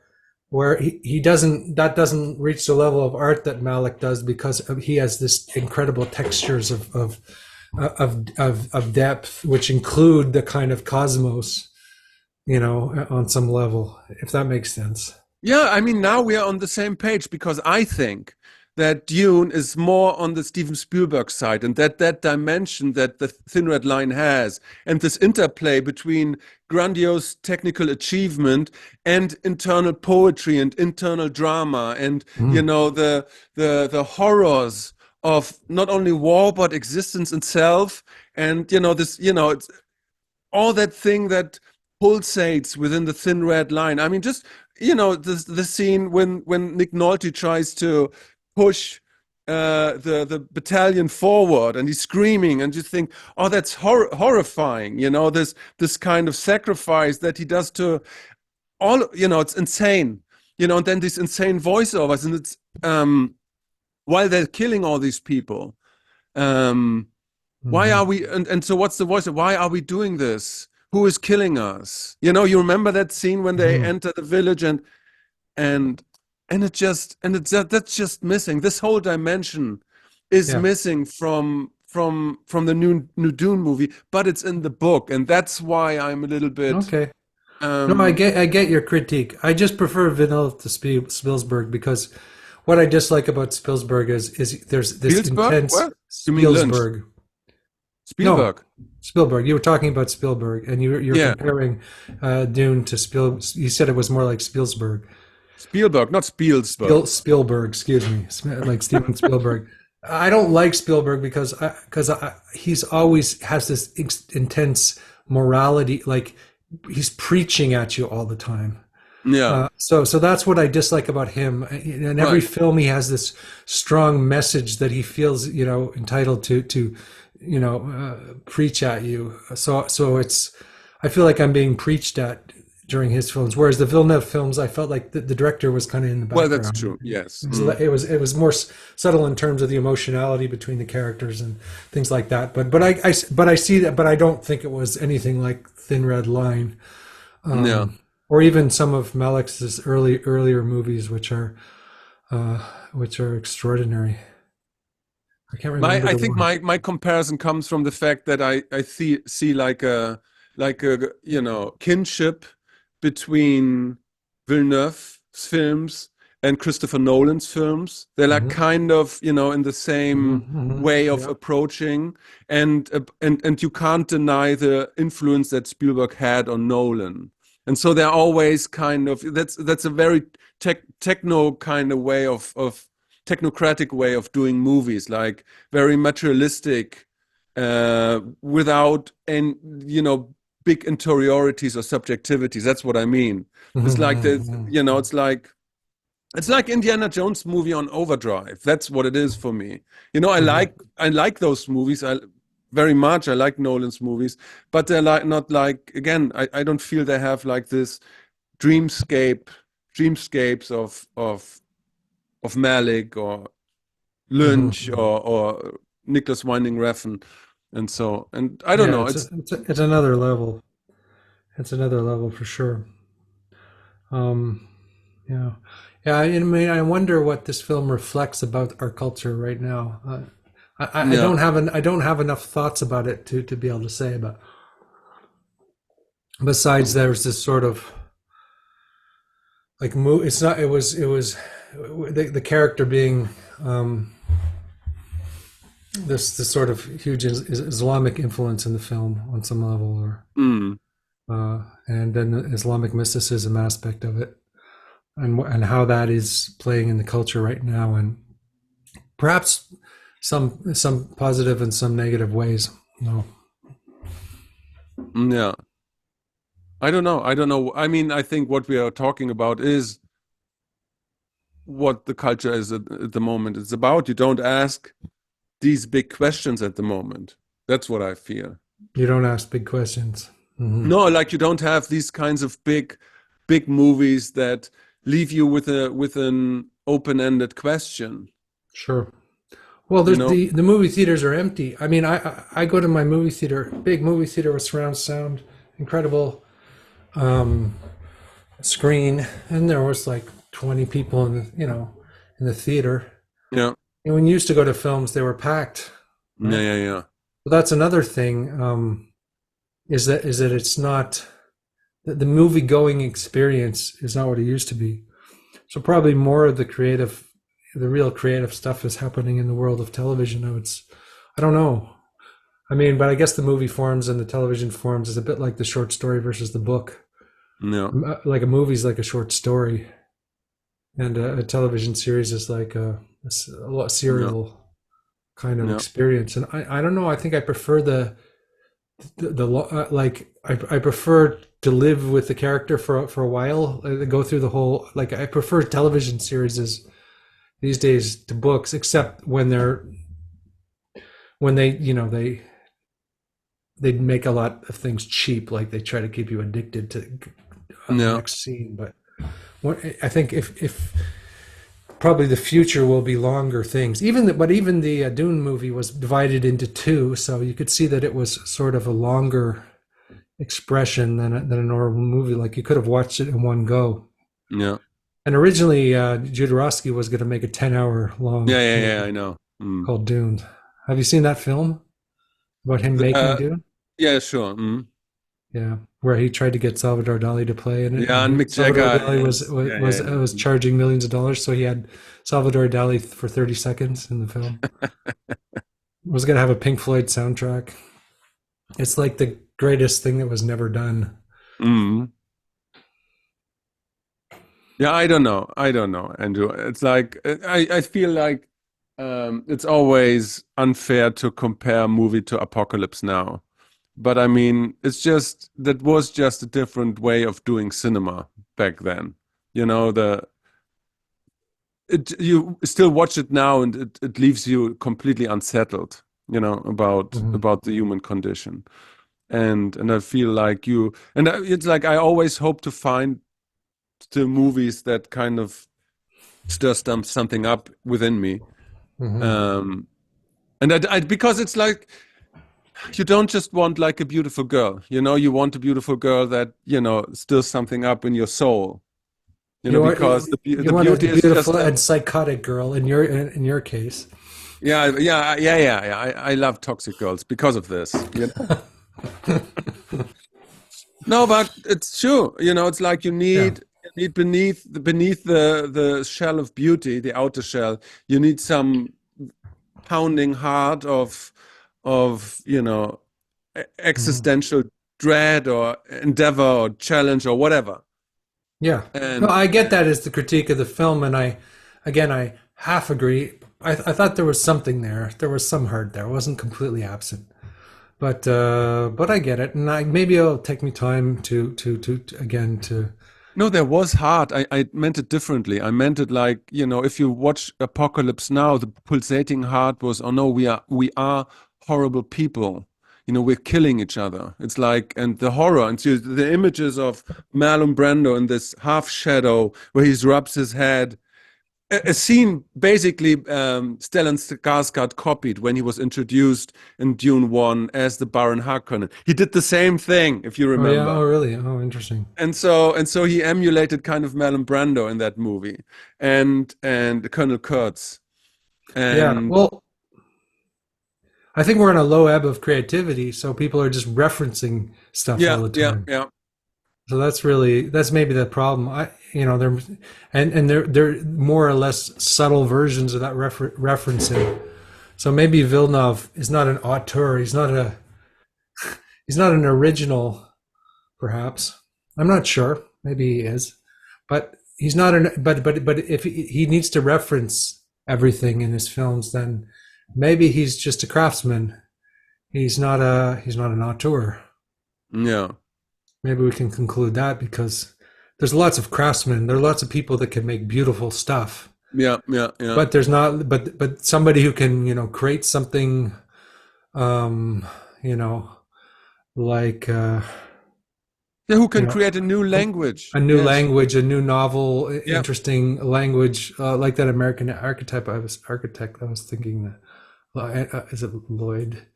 he doesn't reach the level of art that Malick does, because he has this incredible textures of depth, which include the kind of cosmos, on some level, if that makes sense. Yeah, I mean, now we are on the same page, because I think that Dune is more on the Steven Spielberg side, and that dimension that the Thin Red Line has, and this interplay between grandiose technical achievement and internal poetry and internal drama, and Mm. the horrors of not only war but existence itself, and this it's all that thing that pulsates within the Thin Red Line. I mean, just the scene when Nick Nolte tries to push the battalion forward, and he's screaming, and you think, oh, that's horrifying. This kind of sacrifice that he does to all. It's insane. And then these insane voiceovers, and it's while they're killing all these people. Why are Mhm. we, and so what's the voice? Why are we doing this? Who is killing us? You remember that scene when they Mhm. enter the village, and that's just missing. This whole dimension is Yeah. missing from the new Dune movie, but it's in the book, and that's why I'm a little bit Okay. No, I um get your critique. I just prefer Villeneuve to Spielberg because what I dislike about Spielberg is there's this Spielberg? intense What? You mean Lynch? Spielberg. No, Spielberg. Spielberg. You were talking about Spielberg, and you're Yeah. comparing Dune to You said it was more like Spielberg. Spielberg, not Spielsberg. Spielberg, excuse me, like Steven Spielberg. I don't like Spielberg because he's always has this intense morality, like he's preaching at you all the time. Yeah. So that's what I dislike about him. In every Right. film, he has this strong message that he feels, entitled to, preach at you. So I feel like I'm being preached at during his films. Whereas the Villeneuve films, I felt like the director was kind of in the Well, that's background. true. Yes. It was, Mm. it was more subtle in terms of the emotionality between the characters and things like that. But I see that, but I don't think it was anything like Thin Red Line, Yeah. or even some of Malick's earlier movies, uh, which are extraordinary. I can't My remember I the think one. my comparison comes from the fact that I see like a kinship between Villeneuve's films and Christopher Nolan's films. They're like Hmm. kind of in the Hmm. same Hmm. way of Yeah. approaching, and you can't deny the influence that Spielberg had on Nolan. And so they're always kind of that's a very techno kind of way of technocratic way of doing movies, like very materialistic, without and big interiorities or subjectivities. That's what I mean. It's like the Hmm. it's like Indiana Jones movie on overdrive. That's what it is for me. Hmm. I like those movies. I very much. I like Nolan's movies, but they're like not like again. I don't feel they have like this dreamscape dreamscapes of Malick or Lynch Hmm. or Nicolas Winding Refn, and I don't Yeah, know. it's It's it's another level. It's another level for sure. Um, yeah, yeah. I mean, I wonder what this film reflects about our culture right now. I yeah, I don't have enough thoughts about it to be able to say. But besides, there's this sort of like it's not. It was the character being this sort of huge Islamic influence in the film on some level, or mm, and then the Islamic mysticism aspect of it, and how that is playing in the culture right now, and perhaps some positive and some negative ways. No. yeah. I don't know. I don't know. I mean, I think what we are talking about is what the culture is at the moment. It's about. You don't ask these big questions at the moment. That's what I feel. You don't ask big questions. Hmm. No, like you don't have these kinds of big movies that leave you with an open-ended question. Sure. Well, You there's know? the movie theaters are empty. I mean, I go to my movie theater, big movie theater with surround sound, incredible screen, and there was like 20 people in the theater. Yeah. And when you used to go to films, they were packed, Yeah, right? yeah, yeah. Well, that's another thing. Is that it's not the movie going experience is not what it used to be. So probably more of the creative the real creative stuff is happening in the world of television. I don't know. I mean, but I guess the movie forms and the television forms is a bit like the short story versus the book. Yeah, Like a movie's like a short story, and a television series is like a yeah, serial kind of yeah, experience. And I don't know. I think I prefer like I prefer to live with the character for a while, go through the whole. Like I prefer television series these days to books, except when they they make a lot of things cheap, like they try to keep you addicted to the yeah, next scene. But I think if probably the future will be longer things. Even the Dune movie was divided into two, so you could see that it was sort of a longer expression than a normal movie. Like you could have watched it in one go. yeah, And originally, Jodorowsky was going to make a 10-hour long yeah, yeah, yeah. I movie know. Mm. called Dune. Have you seen that film about him making Dune? Yeah, sure. Mm. Yeah, where he tried to get Salvador Dali to play in it, and Yeah, and Mick Salvador Jagger. Dali Yes. Yeah, yeah, yeah. was charging millions of dollars, so he had Salvador Dali for 30 seconds in the film. Was going to have a Pink Floyd soundtrack. It's like the greatest thing that was never done. Mm. Yeah, I don't know. I don't know, Andrew. It's like I feel like it's always unfair to compare movie to Apocalypse Now. But I mean, it's just that was just a different way of doing cinema back then. You know, you still watch it now and it leaves you completely unsettled, you know, Mhm. about the human condition. And I feel like it's like I always hope to find still movies that kind of stir something up within me. Mhm. Um, and because it's like you don't just want like a beautiful girl, you know, you want a beautiful girl that, you know, stirs something up in your soul, you know, You want because you the want a beauty is beautiful just and psychotic girl in your case. yeah, yeah, yeah, yeah, yeah. I love toxic girls because of this, you know. No, but it's true, you know, it's like Yeah. you need beneath the shell of beauty, the outer shell, you need some pounding heart of you know Mhm. existential dread or endeavor or challenge or whatever. Yeah. No, And I get that as the critique of the film, and I half agree. I thought there was something there. There was some heart there. It wasn't completely absent. But I get it, and maybe it'll take me time to again to. no, there was heart. I meant it differently. I meant it like, you know, if you watch Apocalypse Now, the pulsating heart was, oh no, we are horrible people. You know, we're killing each other. It's like, and the horror, and so the images of Marlon Brando in this half shadow where he rubs his head, a scene basically Stellan Skarsgård copied when he was introduced in Dune 1 as the Baron Harkonnen. He did the same thing, if you Oh yeah. Oh remember. really? Oh interesting. And so he emulated kind of Marlon Brando in that movie and Colonel Kurtz. Yeah. And Well, I think we're in a low ebb of creativity, so people are just referencing stuff all yeah, the yeah, time. yeah. So that's maybe the problem. They're and they're more or less subtle versions of that referencing. So maybe Villeneuve is not an auteur. He's not an original, perhaps. I'm not sure. Maybe he is, but he's not an. But if he needs to reference everything in his films, then maybe he's just a craftsman. He's not an auteur. Yeah, Maybe we can conclude that because there's lots of craftsmen. There are lots of people that can make beautiful stuff, yeah, yeah, yeah. but there's not. But somebody who can create something, um, you know, like Yeah, who you can know create a new a, language? a new Yes. language, a new novel, Yeah. interesting language, like that American architect. I was thinking, is it Lloyd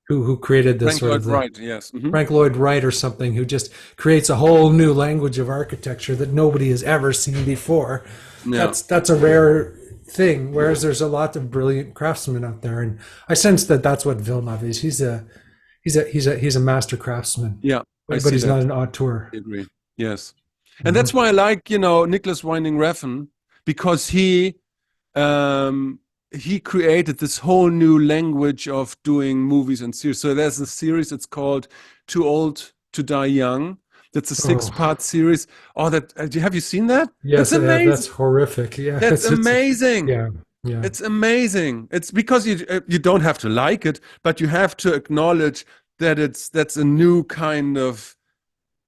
who created the Frank sort of Lloyd the Wright, yes. Hmm. Frank Lloyd Wright or something, who just creates a whole new language of architecture that nobody has ever seen before. Yeah. That's a rare thing. Whereas there's a lot of brilliant craftsmen out there, and I sense that that's what Villeneuve is. He's a master craftsman, Yeah. I but see he's that. not an auteur. I agree. Yes. And Mhm. that's why I like, you know, Nicolas Winding Refn because he um, he created this whole new language of doing movies and series. So there's a series, it's called Too Old to Die Young. That's a Oh, six-part series. Oh, that have you seen that? It's yes, I have. That's amazing. horrific. Yeah, That's it's amazing. yeah, yeah. It's amazing. It's because you don't have to like it, but you have to acknowledge that that's a new kind of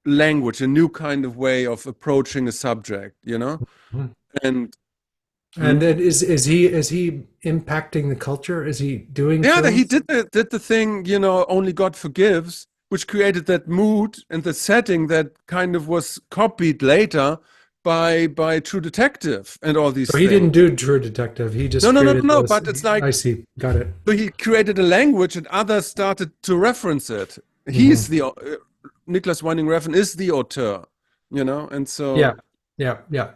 language, a new kind of way of approaching a subject, you know? Mhm. And And hmm? then is he impacting the culture? Is he doing Yeah, he films? did the thing, Only God Forgives, which created that mood and the setting that kind of was copied later by True Detective and all these So he things. didn't do True Detective. He No, just no, no, no, created no. those. But it's like I see. Got it. so he created a language and others started to reference it. Hmm. He's the Nicolas Winding Refn is the auteur, and Yeah, so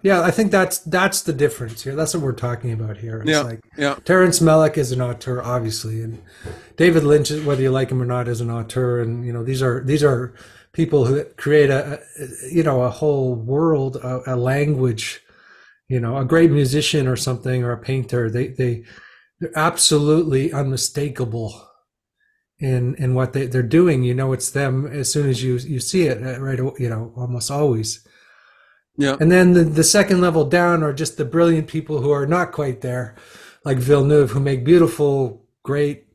yeah. I think that's the difference here. That's what we're talking about here. It's yeah, like yeah, Terrence Malick is an auteur, obviously, and David Lynch, whether you like him or not, is an auteur. And these are people who create a whole world, a language. A great musician or something, or a painter. They're absolutely unmistakable in what they're doing. It's them as soon as you see it, right? Almost always. yeah, And then the second level down are just the brilliant people who are not quite there, like Villeneuve, who make beautiful, great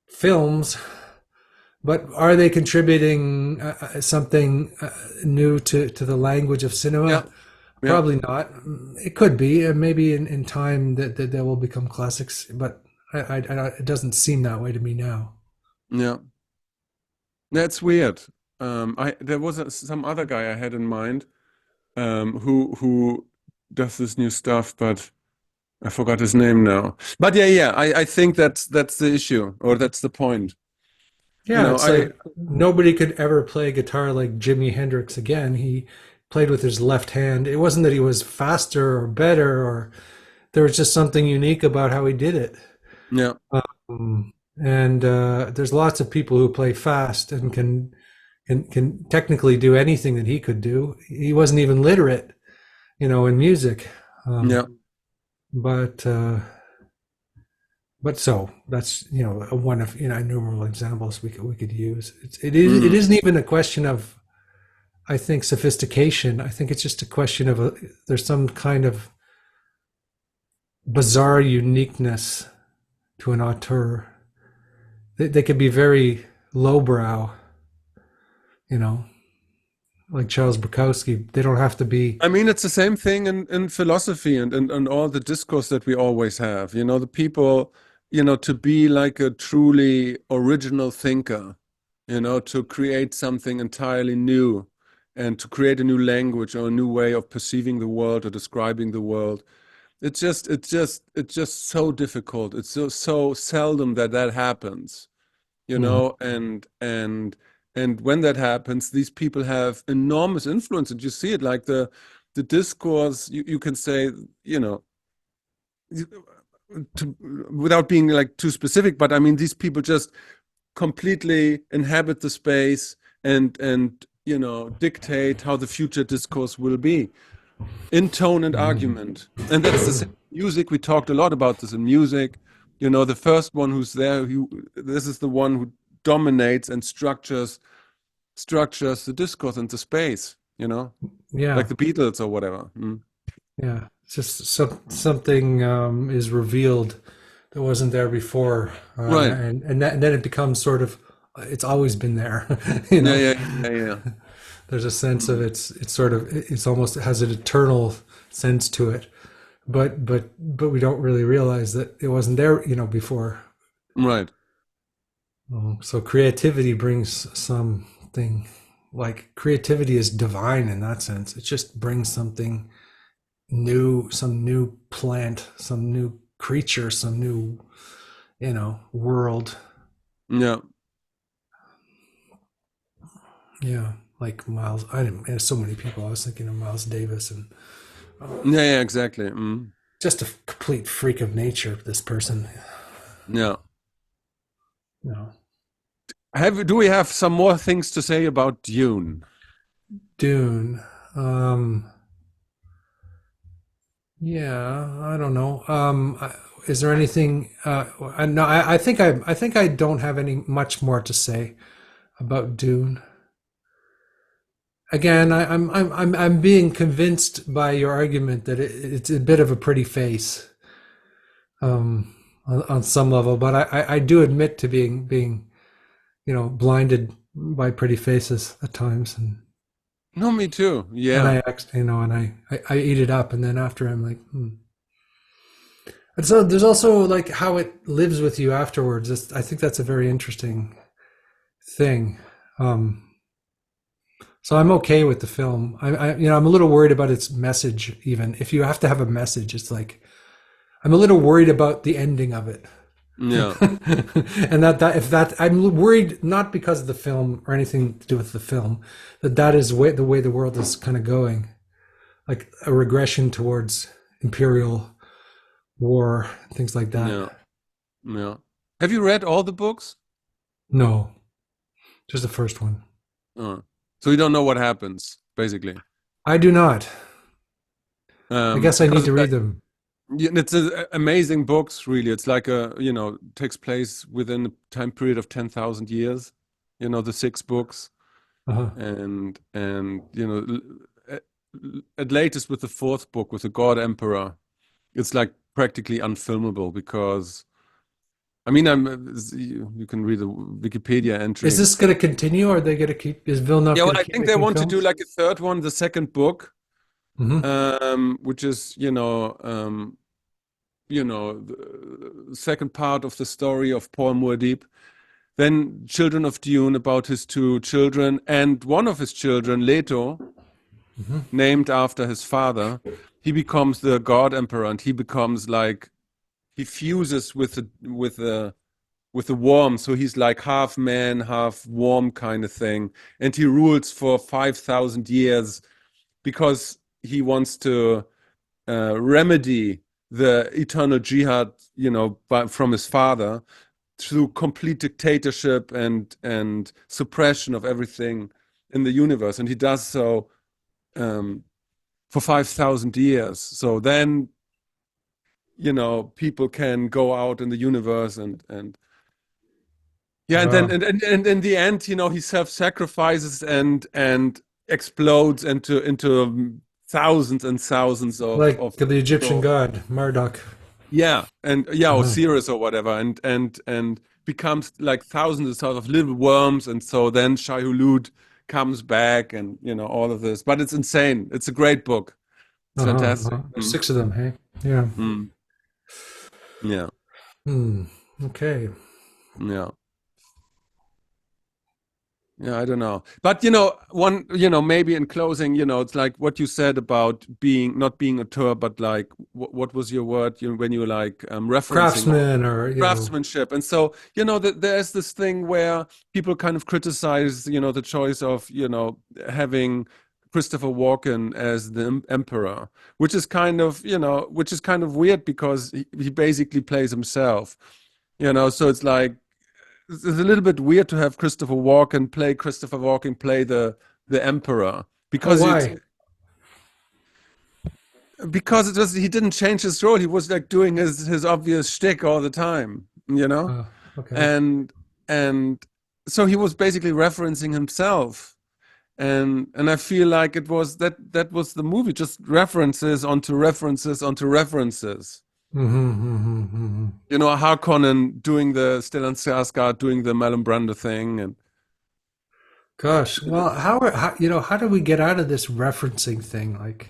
films. But are they contributing something new to the language of yeah, cinema? yeah, Probably not. It could be, and maybe in time that they will become classics. But it doesn't seem that way to me now. yeah. That's weird. There was some other guy I had in mind, who does this new stuff, but I forgot his name now. But yeah, yeah, I think that's the issue, or that's the point. Yeah, it's I like nobody could ever play guitar like Jimi Hendrix again. He played with his left hand. It wasn't that he was faster or better, or there was just something unique about how he did it. yeah, And there's lots of people who play fast and can technically do anything that he could do. He wasn't even literate, in music. yeah, But so that's one of innumerable examples we could use. It mhm, isn't even a question of, I think, sophistication. I think it's just a question of there's some kind of bizarre uniqueness to an auteur. They could be very lowbrow, you know, like Charles Bukowski. They don't have to be. I mean, it's the same thing in philosophy and all the discourse that we always have. The people, to be like a truly original thinker, to create something entirely new and to create a new language or a new way of perceiving the world or describing the world. It's just so difficult. It's so seldom that happens, Mhm. and when that happens, these people have enormous influence, and you see it like the discourse. You can say, you know, without being like too specific, but I mean, these people just completely inhabit the space and dictate how the future discourse will be in tone and Mhm. argument. And that's the same in music. We talked a lot about this in music. The first one who's there, this is the one who dominates and structures the discourse and the space, like Yeah, the Beatles or whatever. Mm. yeah. It's just something is revealed that wasn't there before, Right. and then it becomes sort of it's always been there. Yeah, yeah, yeah, yeah. There's a sense of Mm. it's sort of it's almost it has an eternal sense to it, but we don't really realize that it wasn't there, before. Right. So creativity brings something, like creativity is divine in that sense. It just brings something new, some new plant, some new creature, some new, world. Yeah. Yeah, like Miles. I didn't. There's so many people. I was thinking of Miles Davis, and uh, Yeah, yeah, exactly. Mm. just a complete freak of nature. This person, Yeah. you know, Do we have some more things to say about Dune? Dune. Um, Yeah, I don't know. Is there anything? No, I think I don't have any much more to say about Dune. Again, I'm being convinced by your argument that it's a bit of a pretty face, on some level. But I do admit to being blinded by pretty faces at times, No, me too. and Yeah. I act, and I eat it up, and then after I'm like, hmm. And so there's also like how it lives with you afterwards. I think that's a very interesting thing. Um, so I'm okay with the film. I'm a little worried about its message. Even if you have to have a message, it's like I'm a little worried about the ending of it. Yeah. And that if that I'm worried not because of the film or anything to do with the film, that is the way the world is kind of going, like a regression towards imperial war, things like that. Yeah. Yeah. Have you read all the books? No, just the first one. Uh, so you don't know what happens, basically. I do not. I guess I need Because to read them. yeah, it's amazing books, really. It's like takes place within a time period of 10,000 years. The six books, Uh-huh. and at at latest with the fourth book with the God Emperor, it's like practically unfilmable because I mean, you can read the Wikipedia Is entry. this going to continue? Or are they going to keep? Is Villeneuve Yeah, well, going to I keep think they making want to do films? like a third one, the second book, Hmm. which is the second part of the story of Paul Muad'Dib. Then Children of Dune about his two children, and one of his children, Leto, Hmm. named after his father, he becomes the God Emperor, and he becomes like he fuses with the worm, so he's like half man, half worm kind of thing, and he rules for 5,000 years because he wants to remedy the eternal jihad, from his father through complete dictatorship and suppression of everything in the universe, and he does so for 5,000 years. So then, people can go out in the universe and yeah, and then Wow. and in the end, he self-sacrifices and explodes into thousands and thousands of Like the Egyptian so god Marduk. yeah, and yeah, Uh-huh. Osiris or whatever, and becomes like thousands and thousands of little worms, and so then Shai Hulud comes back, and all of this. But it's insane. It's a great book. It's Uh-huh. fantastic. Uh-huh. There's six of them. Hey. Yeah. Mm. Yeah, Hmm. Okay. yeah. Yeah, I don't know. But maybe in closing, it's like what you said about being not being a tour, but like what was your word, when you were like referencing Craftsman, or craftsmanship. And so, there's this thing where people kind of criticize, the choice of, having Christopher Walken as the emperor, which is kind of weird because he basically plays himself, so it's like it's a little bit weird to have Christopher Walken play the emperor Oh, because why? he didn't change his role. He was like doing his obvious shtick all the time, Okay. and and so he was basically referencing himself, and I feel like that was the movie, just references onto references onto references. Mm-hmm, mm-hmm, mm-hmm. Harkonnen doing the Stellan Skarsgård doing the Marlon Brando thing, and Gosh. Well, how do we get out of this referencing thing? Like,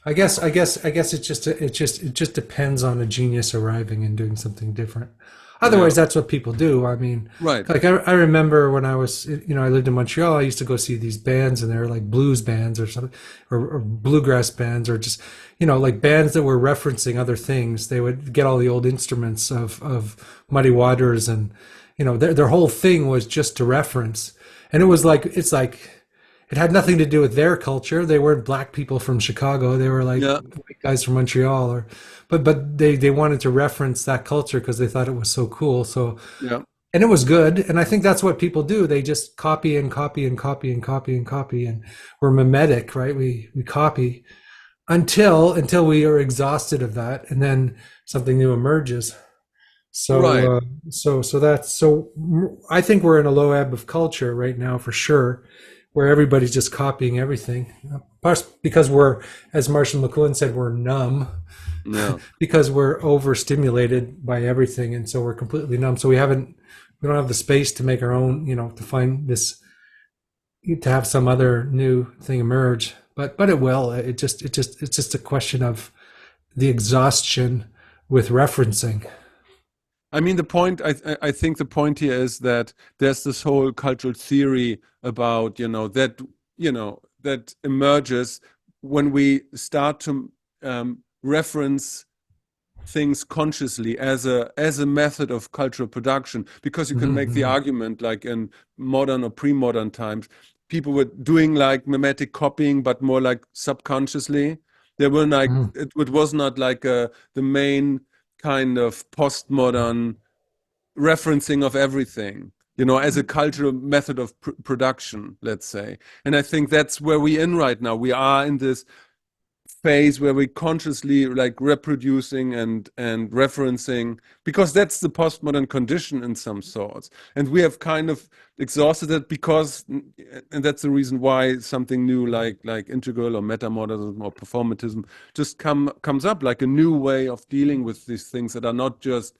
I guess it just depends on a genius arriving and doing something different. yeah, Otherwise, that's what people do. I mean, right, like I remember when I lived in Montreal, I used to go see these bands, and they were like blues bands or something, or bluegrass bands, or just like bands that were referencing other things. They would get all the old instruments of Muddy Waters, and their whole thing was just to reference, and it's like it had nothing to do with their culture. They weren't black people from Chicago. They were like yeah, white guys from Montreal, but they wanted to reference that culture because they thought it was so cool. So, yeah, and it was good. And I think that's what people do. They just copy and copy and copy and copy and copy, and we're mimetic, right? We copy. until we are exhausted of that, and then something new emerges. Right. So I think we're in a low ebb of culture right now for sure, where everybody's just copying everything. Plus, because we're, as Marshall McLuhan said, we're numb Yeah. because we're overstimulated by everything, and so we're completely numb. So we don't have the space to make our own, to find this, to have some other new thing emerge. But it will. It's just a question of the exhaustion with referencing. I mean, the point, I think the point here is that there's this whole cultural theory about, that emerges when we start to reference things consciously as a method of cultural production, because you can make the Mm-hmm. argument, like in modern or pre-modern times, people were doing like mimetic copying, but more like subconsciously. They were like, Mm-hmm. it was not like the main kind of postmodern referencing of everything, as a cultural method of production, let's say. And I think that's where we're in right now. We are in this phase where we consciously like reproducing and referencing, because that's the postmodern condition in some sorts, and we have kind of exhausted it, because, and that's the reason why something new like integral or metamodernism or performatism just comes up, like a new way of dealing with these things that are not just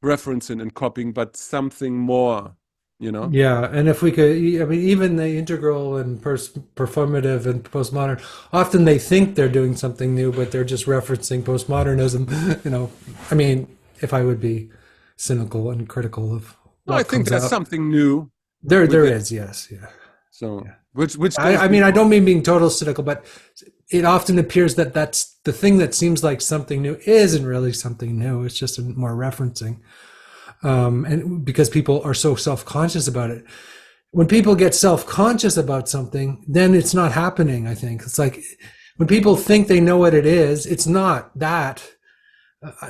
referencing and copying, but something more, you know Yeah, and if we could, I mean, even the integral and performative and postmodern, often they think they're doing something new, but they're just referencing postmodernism. I mean, if I would be cynical and critical of no, I what think comes there's out, something new there within. is, yes, yeah, So yeah. which I, goes I mean, I beyond. don't mean being total cynical, but it often appears that that's the thing that seems like something new isn't really something new. It's just a more referencing, and because people are so self-conscious about it. When people get self-conscious about something, then it's not happening. I think it's like when people think they know what it is, it's not that.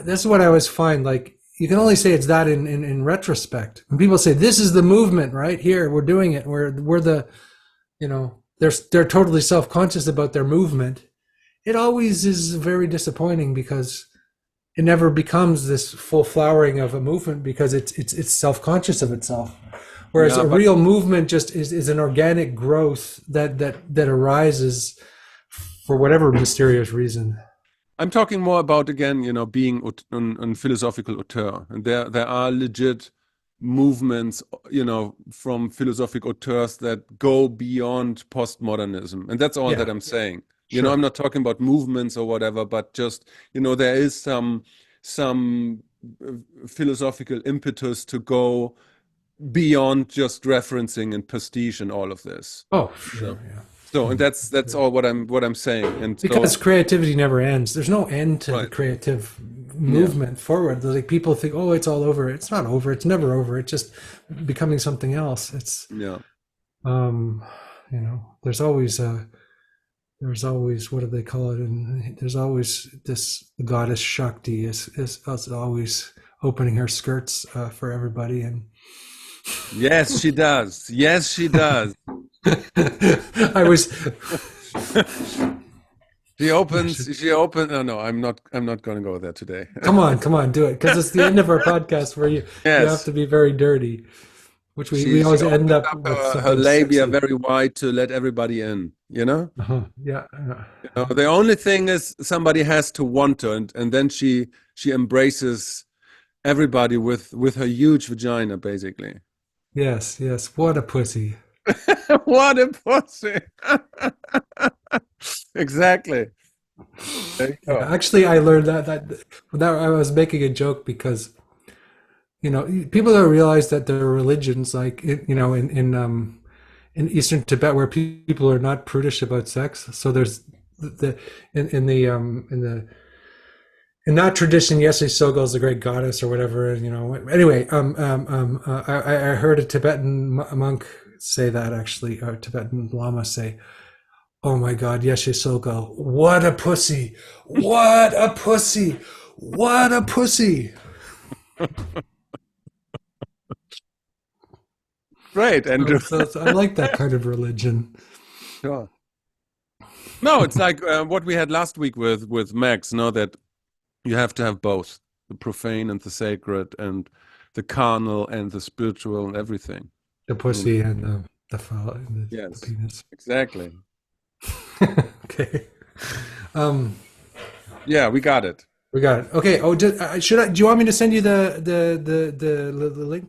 That's what I always find. Like you can only say it's that in retrospect. When people say this is the movement right here, we're doing it. We're the, they're totally self-conscious about their movement. It always is very disappointing because it never becomes this full flowering of a movement because it's self-conscious of itself. Whereas Yeah, a but real movement just is an organic growth that arises for whatever mysterious reason. I'm talking more about, again, being an philosophical auteur, and there are legit movements, from philosophic auteurs that go beyond postmodernism, and that's all Yeah, that I'm saying. I'm sure. not talking about movements or whatever, but just, there is some philosophical impetus to go beyond just referencing and pastiche and all of this. Oh, You know? sure. Yeah. So, and that's all what I'm saying. And so, Because creativity never ends. There's no end to the right, creative yeah, movement forward. Like people think, oh, it's all over. It's not over. It's never over. It's just becoming something else. It's yeah. um, there's always what do they call it? And there's always this goddess Shakti is always opening her skirts for everybody. And Yes, she does. Yes, she does. I was She I opens. should, She opened. No, no, I'm not. I'm not going to go there today. come on, do it because it's the end of our podcast where you have Yes, to be very dirty, which we she always end opens up up with her something labia sexy. very wide to let everybody in. Yeah. The only thing is somebody has to want her, and then she embraces everybody with her huge vagina, basically. Yes, yes. What a pussy. What a pussy! Exactly. There you Yeah, go. actually, I learned that I was making a joke because people don't realize that there are religions like in Eastern Tibet where people are not prudish about sex. So there's the in that tradition, yes, Isogo is the great goddess or whatever. Anyway, I heard a Tibetan monk say that actually, a Tibetan Lama say, "Oh my God, Yeshe Sogo, what a pussy! What a pussy! What a pussy!" Great, So, Andrew. so, so I like that kind of religion. Sure. No, it's like what we had last week with Max. No, that you have to have both the profane and the sacred, and the carnal and the spiritual, and everything. The You know? pussy and the phallus, and the Yes, penis. exactly. Okay. Um, Yeah, we got it. we got it. Okay. Oh, should I? Do you want me to send you the link